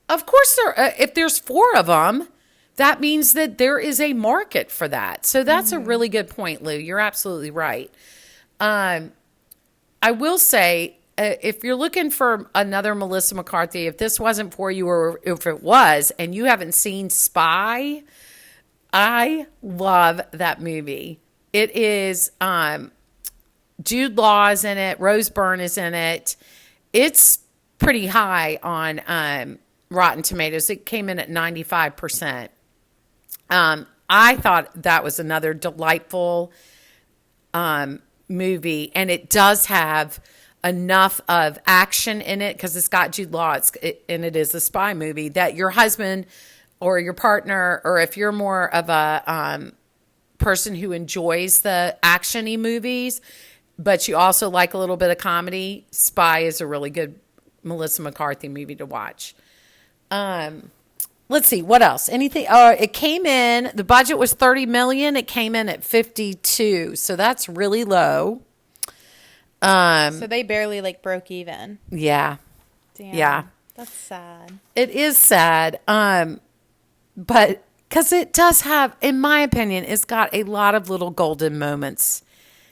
of course, if there's 4 of them, that means that there is a market for that. So that's a really good point, Lou. You're absolutely right. I will say, if you're looking for another Melissa McCarthy, if this wasn't for you, or if it was, and you haven't seen Spy, I love that movie. It is, Jude Law is in it. Rose Byrne is in it. It's pretty high on Rotten Tomatoes. It came in at 95%. I thought that was another delightful movie, and it does have enough of action in it because it's got Jude Law, and it is a spy movie, that your husband or your partner, or if you're more of a person who enjoys the action-y movies, but you also like a little bit of comedy, Spy is a really good Melissa McCarthy movie to watch. let's see what else. Anything? It came in. The budget was 30 million. It came in at 52. So that's really low. So they barely like broke even. Yeah. Damn. Yeah. That's sad. It is sad. But because it does have, in my opinion, it's got a lot of little golden moments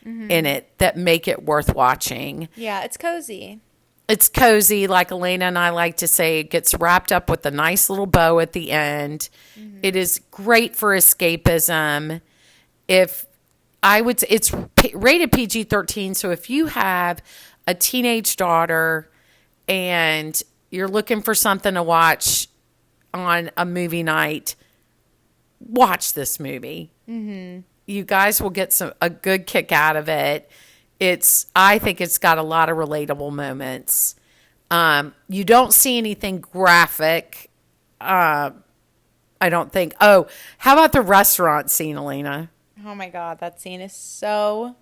in it that make it worth watching. Yeah, it's cozy. It's cozy, like Elena and I like to say. It gets wrapped up with a nice little bow at the end. It is great for escapism. If I would say it's rated PG-13, so if you have a teenage daughter and you're looking for something to watch on a movie night, watch this movie. You guys will get a good kick out of it. I think it's got a lot of relatable moments. You don't see anything graphic. I don't think. Oh, how about the restaurant scene, Elena? Oh my God, that scene is so...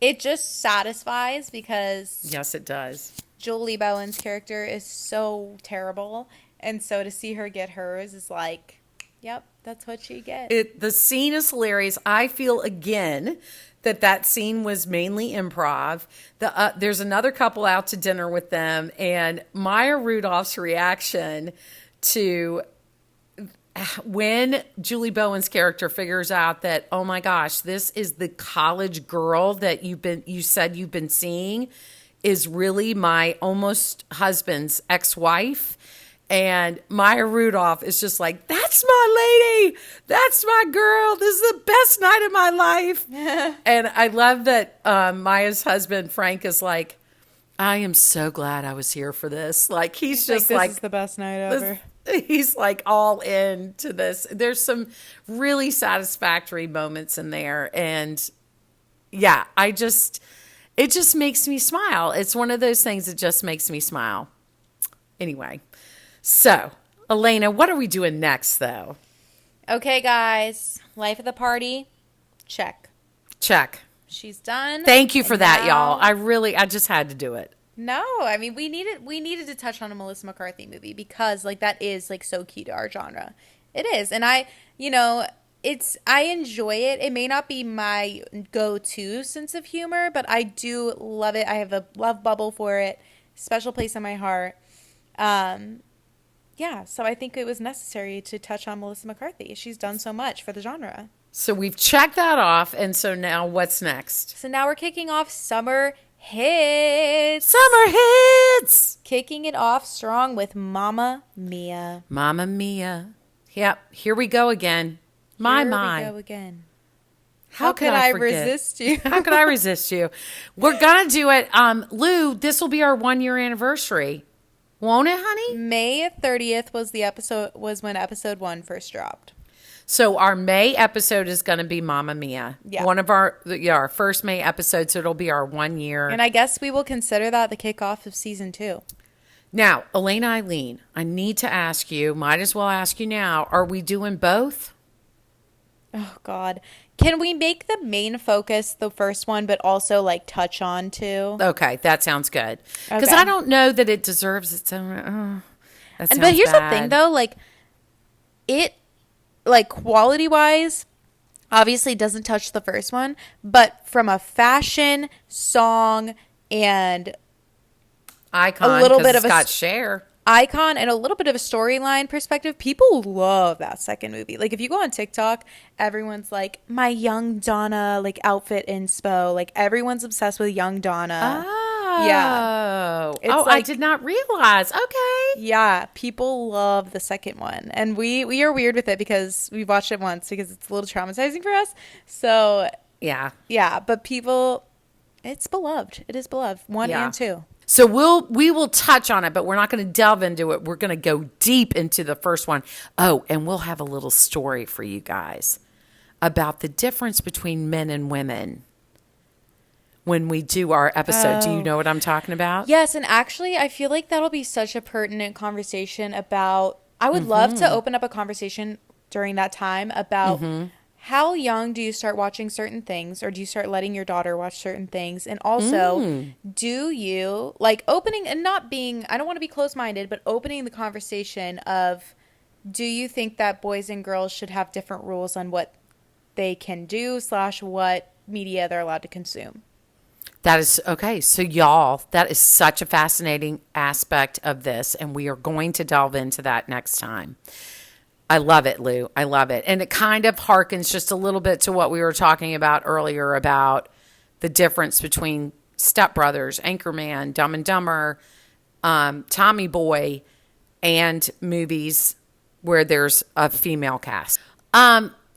It just satisfies because Yes, it does. Julie Bowen's character is so terrible. And so to see her get hers is like, yep, that's what she gets. The scene is hilarious. I feel, again, that scene was mainly improv. There's another couple out to dinner with them, and Maya Rudolph's reaction to when Julie Bowen's character figures out that, oh my gosh, this is the college girl that you said you've been seeing, is really my almost husband's ex-wife. And Maya Rudolph is just like, that's my lady. That's my girl. This is the best night of my life. And I love that Maya's husband, Frank, is like, I am so glad I was here for this. Like, he's just this like, is the best night ever. he's like all into this. There's some really satisfactory moments in there. And yeah, it just makes me smile. It's one of those things that just makes me smile. Anyway. So, Elena, what are we doing next, though? Okay, guys. Life of the party. Check. Check. She's done. Thank you for that, now, y'all. I just had to do it. No, I mean, we needed to touch on a Melissa McCarthy movie because, like, that is, like, so key to our genre. It is. And I enjoy it. It may not be my go-to sense of humor, but I do love it. I have a love bubble for it. Special place in my heart. Yeah, so I think it was necessary to touch on Melissa McCarthy. She's done so much for the genre. So we've checked that off, and so now what's next? So now we're kicking off Summer Hits. Summer Hits! Kicking it off strong with Mamma Mia. Mamma Mia. Yep, here we go again. My. Here we go again. How could I resist you? How could I resist you? We're going to do it. Lou, this will be our 1-year anniversary. Won't it, honey? May 30th was when episode 1 first dropped. So our May episode is going to be Mamma Mia. Yeah. One of our first May episodes. So it'll be our 1 year. And I guess we will consider that the kickoff of season 2. Now, Elena Eileen, I need to ask you, might as well ask you now, are we doing both? Oh, God. Can we make the main focus the first one, but also, like, touch on two? Okay, that sounds good. Because Okay. I don't know that it deserves its own. That sounds But here's bad. the thing, though. Like, it, like, quality-wise, obviously doesn't touch the first one. But from a fashion, song, and Icon, a little 'cause bit it's of a got Cher. icon and a little bit of a storyline perspective, people love that second movie. Like, if you go on TikTok, everyone's like, my young Donna, like, outfit inspo. Like, everyone's obsessed with young Donna. Oh. Yeah. It's I like- did not realize. Okay. Yeah, people love the second one. And we are weird with it because we watched it once because it's a little traumatizing for us. So, Yeah. yeah, but people, it's beloved. It is beloved. 1 Yeah. and 2. So we will touch on it, but we're not going to delve into it. We're going to go deep into the first one. Oh, and we'll have a little story for you guys about the difference between men and women when we do our episode. Do you know what I'm talking about? Yes, and actually, I feel like that'll be such a pertinent conversation about. I would love to open up a conversation during that time about how young do you start watching certain things, or do you start letting your daughter watch certain things? And also, do you, like, opening and not being, I don't want to be close-minded, but opening the conversation of Do you think that boys and girls should have different rules on what they can do / what media they're allowed to consume? That is okay. So, y'all, that is such a fascinating aspect of this, and we are going to delve into that next time. I love it, Lou. I love it. And it kind of harkens just a little bit to what we were talking about earlier about the difference between Step Brothers, Anchorman, Dumb and Dumber, Tommy Boy, and movies where there's a female cast.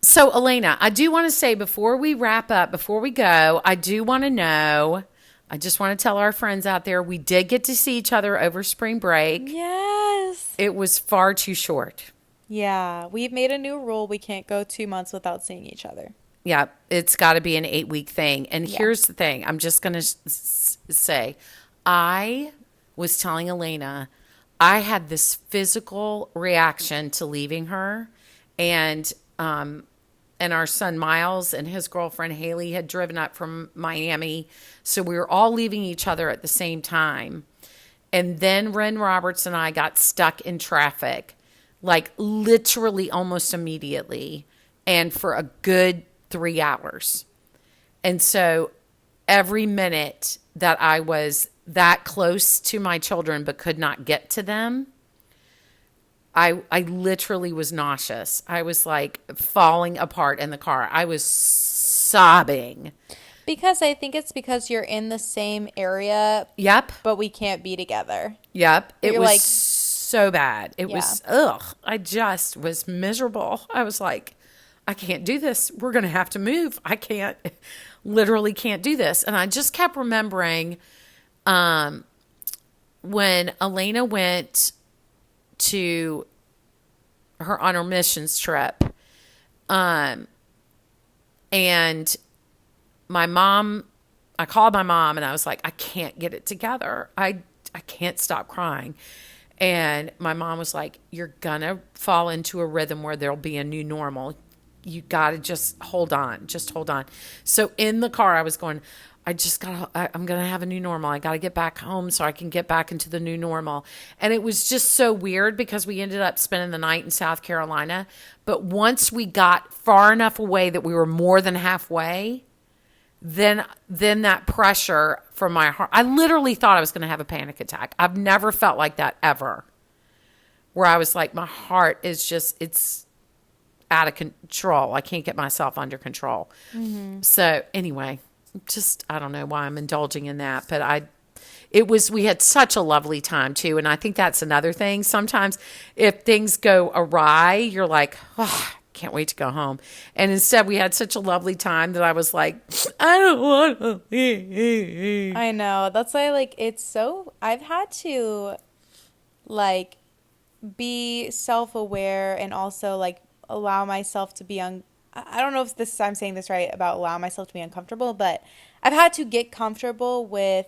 So, Elena, I do want to say before we wrap up, before we go, I do want to know, I just want to tell our friends out there, we did get to see each other over spring break. Yes. It was far too short. Yeah, we've made a new rule. We can't go 2 months without seeing each other. Yeah, it's got to be an 8-week thing. And Yeah. here's the thing. I'm just going to say, I was telling Elena, I had this physical reaction to leaving her. And our son Miles and his girlfriend Haley had driven up from Miami. So we were all leaving each other at the same time. And then Ren Roberts and I got stuck in traffic, like literally almost immediately, and for a good 3 hours. And so every minute that I was that close to my children but could not get to them, I literally was nauseous. I was like falling apart in the car. I was sobbing. Because I think it's because you're in the same area, Yep. but we can't be together. Yep. It You're was like- so bad. It Yeah. was, ugh. I just was miserable. I was like, I can't do this. We're going to have to move. I can't, literally can't do this. And I just kept remembering when Elena went to her on her missions trip, and my mom, I called my mom and I was like, I can't get it together. I can't stop crying. And my mom was like, you're gonna fall into a rhythm where there'll be a new normal. You gotta just hold on. Just hold on. So in the car I was going, I'm going to have a new normal. I got to get back home so I can get back into the new normal. And it was just so weird because we ended up spending the night in South Carolina. But once we got far enough away that we were more than halfway, then that pressure from my heart, I literally thought I was going to have a panic attack. I've never felt like that ever. Where I was like, my heart is just, it's out of control. I can't get myself under control. Mm-hmm. So anyway, just, I don't know why I'm indulging in that, but we had such a lovely time too. And I think that's another thing. Sometimes if things go awry, you're like, oh, can't wait to go home. And instead we had such a lovely time that I was like, I don't want to leave. I know. That's why, like, I've had to, like, be self-aware and also, like, allow myself to be I don't know if I'm saying this right about allow myself to be uncomfortable, but I've had to get comfortable with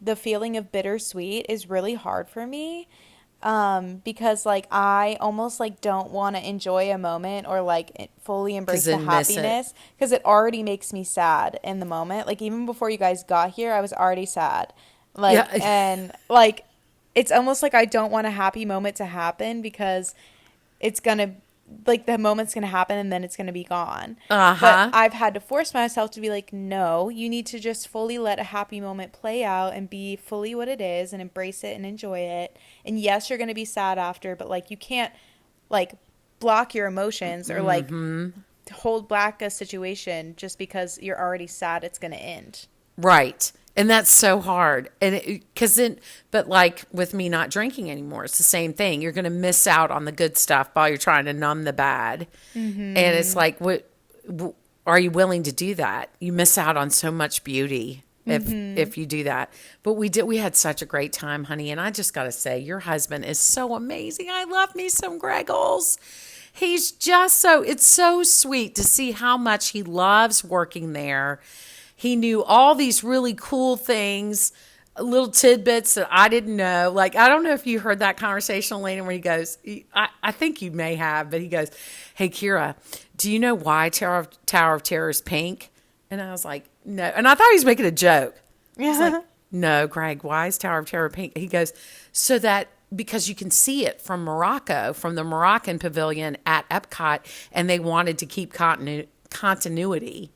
the feeling of bittersweet is really hard for me. Because like I almost like don't want to enjoy a moment or like fully embrace the happiness because it already makes me sad in the moment. Like even before you guys got here, I was already sad. Like, yeah. And like, it's almost like I don't want a happy moment to happen because it's going to, like the moment's going to happen and then it's going to be gone. But I've had to force myself to be like, no, you need to just fully let a happy moment play out and be fully what it is and embrace it and enjoy it. And yes, you're going to be sad after, but like you can't like block your emotions or like hold back a situation just because you're already sad it's going to end. Right. And that's so hard. And but like with me not drinking anymore, it's the same thing. You're going to miss out on the good stuff while you're trying to numb the bad. Mm-hmm. And it's like, what are you willing to do that? You miss out on so much beauty if you do that. But we had such a great time, honey. And I just got to say, your husband is so amazing. I love me some Greggles. He's just it's so sweet to see how much he loves working there. He knew all these really cool things, little tidbits that I didn't know. Like, I don't know if you heard that conversation, Laney, where he goes, I think you may have, but he goes, hey, Kira, do you know why Tower of Terror is pink? And I was like, no. And I thought he was making a joke. I was like, no, Greg, why is Tower of Terror pink? He goes, so that because you can see it from Morocco, from the Moroccan pavilion at Epcot, and they wanted to keep continuity.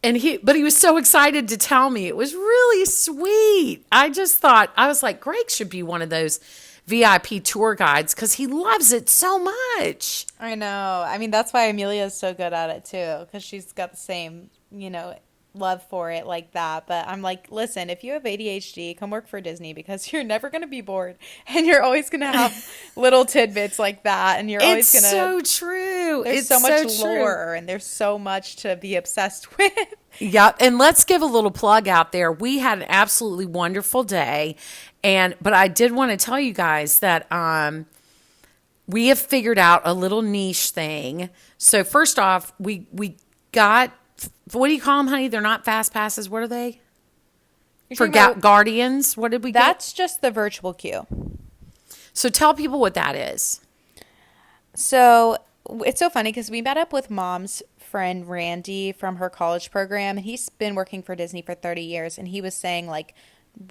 But he was so excited to tell me. It was really sweet. I just thought, I was like, Greg should be one of those VIP tour guides because he loves it so much. I know. I mean, that's why Amelia is so good at it too, because she's got the same, love for it like that. But I'm like, listen, if you have ADHD, come work for Disney because you're never going to be bored and you're always going to have little tidbits like that. And you're always going to. It's so true. There's so much lore and there's so much to be obsessed with. Yeah. And let's give a little plug out there. We had an absolutely wonderful day. But I did want to tell you guys that we have figured out a little niche thing. So first off, we got, what do you call them, honey? They're not fast passes. What are they? For Guardians. What did we get? That's just the virtual queue. So tell people what that is. So it's so funny because we met up with Mom's friend Randy from her college program, and he's been working for Disney for 30 years. And he was saying, like,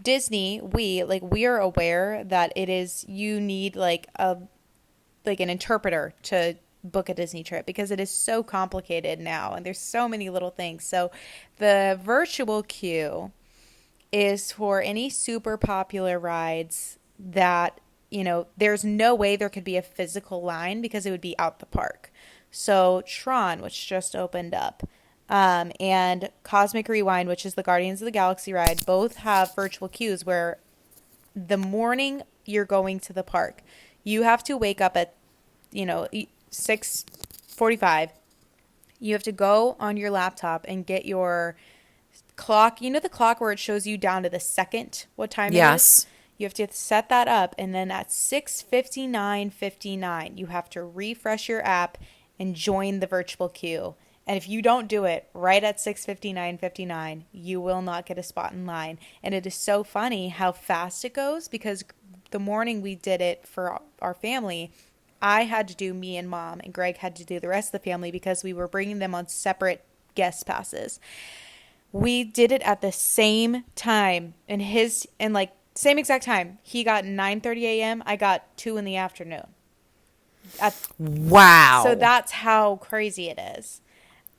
Disney, we are aware that you need an interpreter to book a Disney trip because it is so complicated now and there's so many little things. So the virtual queue is for any super popular rides that, there's no way there could be a physical line because it would be out the park. So Tron, which just opened up, and Cosmic Rewind, which is the Guardians of the Galaxy ride, both have virtual queues where the morning you're going to the park, you have to wake up at 6:45. You have to go on your laptop and get your clock. You know the clock where it shows you down to the second what time it is? Yes. You have to set that up, and then at 6:59:59, you have to refresh your app and join the virtual queue. And if you don't do it right at 6:59:59, you will not get a spot in line. And it is so funny how fast it goes because the morning we did it for our family, I had to do me and Mom, and Greg had to do the rest of the family because we were bringing them on separate guest passes. We did it at the same time, and same exact time. He got 9:30 a.m. I got 2 in the afternoon. Wow. So that's how crazy it is.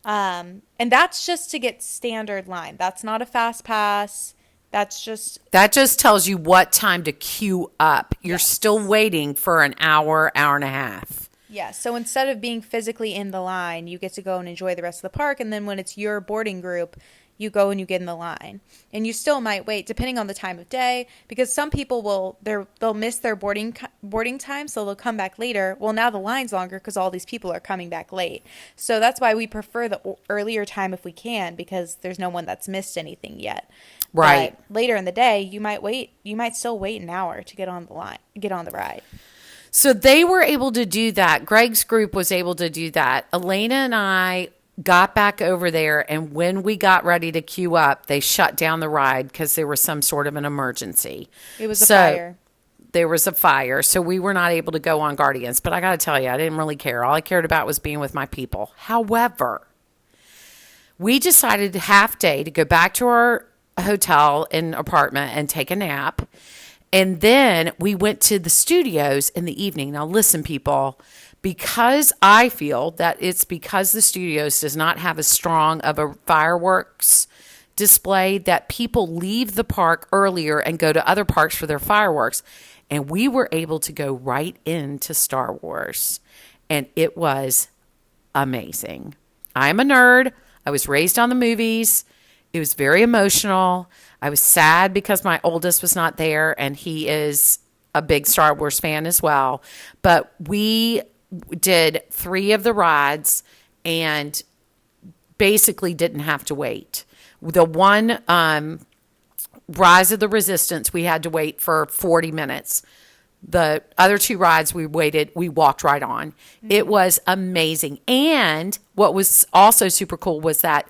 And that's just to get standard line. That's not a fast pass. That just tells you what time to queue up. You're Yes. still waiting for an hour and a half. Yeah. So instead of being physically in the line, you get to go and enjoy the rest of the park. And then when it's your boarding group, you go and you get in the line. And you still might wait depending on the time of day because some people they'll miss their boarding time, so they'll come back later. Well, now the line's longer because all these people are coming back late. So that's why we prefer the earlier time if we can because there's no one that's missed anything yet. Right. But later in the day, you might still wait an hour to get on the ride. So they were able to do that. Greg's group was able to do that. Elena and I got back over there, and when we got ready to queue up, they shut down the ride because there was some sort of an emergency. It was a fire. There was a fire, so we were not able to go on Guardians. But I got to tell you, I didn't really care. All I cared about was being with my people. However, we decided half day to go back to our hotel and apartment and take a nap. And then we went to the studios in the evening. Now listen, people, because I feel that it's because the studios does not have as strong of a fireworks display that people leave the park earlier and go to other parks for their fireworks. And we were able to go right into Star Wars. And it was amazing. I'm a nerd. I was raised on the movies. It was very emotional. I was sad because my oldest was not there, and he is a big Star Wars fan as well. But we did 3 of the rides and basically didn't have to wait. The one, Rise of the Resistance, we had to wait for 40 minutes. The other 2 rides we walked right on. Mm-hmm. It was amazing. And what was also super cool was that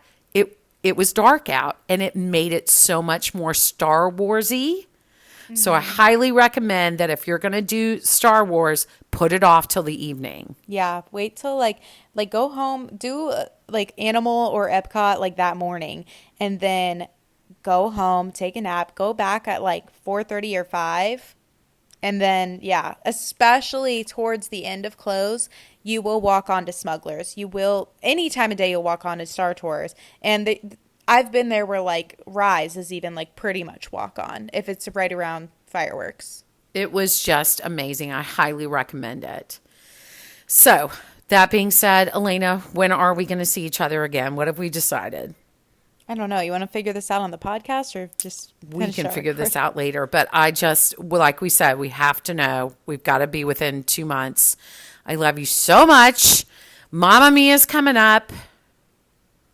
it was dark out, and it made it so much more Star Wars-y. Mm-hmm. So I highly recommend that if you're going to do Star Wars, put it off till the evening. Yeah, wait till like go home, do Animal or Epcot that morning, and then go home, take a nap, go back at 4:30 or 5, And then, yeah, especially towards the end of close, you will walk onto Smugglers. You will, any time of day, you'll walk onto Star Tours. And I've been there where, like, Rise is even, like, pretty much walk on if it's right around fireworks. It was just amazing. I highly recommend it. So, that being said, Elena, when are we going to see each other again? What have we decided? I don't know. You want to figure this out on the podcast or just We can figure this out later. But I just, well, like we said, we have to know. We've got to be within 2 months. I love you so much. Mamma Mia's coming up.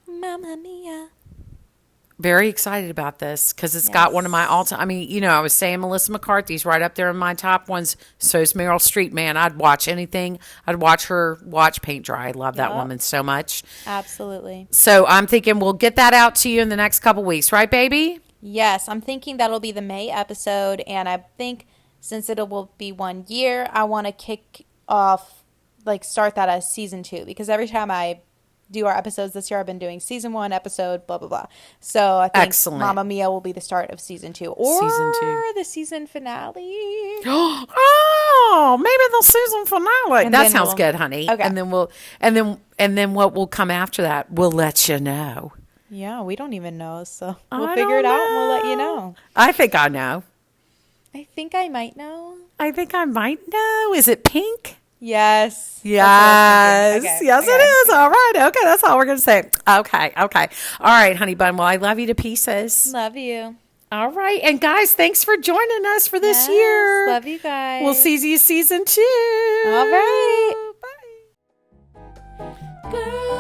Mamma Mia. Very excited about this because it's got one of my all-time. I mean, you know, I was saying Melissa McCarthy's right up there in my top ones. So is Meryl Streep, man. I'd watch anything. I'd watch her watch paint dry. I love that woman so much. Absolutely. So I'm thinking we'll get that out to you in the next couple weeks, right, baby? Yes, I'm thinking that'll be the May episode, and I think since it will be 1 year, I want to kick off, like, start that as season 2, because every time I do our episodes this year, I've been doing season 1 episode, blah, blah, blah. So I think Excellent. Mamma Mia will be the start of season 2. Or Season 2. the season finale. Oh, maybe the season finale. And that then sounds good, honey. Okay. And then what will come after that, we'll let you know. Yeah, we don't even know, so we'll I figure it don't out and we'll let you know. know. I think I know. I think I might know. I think I might know. Is it pink? Yes. Yes. Okay. Yes, Okay. it is. All right. Okay. That's all we're going to say. Okay. Okay. All right, honey bun. Well, I love you to pieces. Love you. All right. And guys, thanks for joining us for this Yes, year. love you guys. We'll see you season 2. All right. Bye. Girl.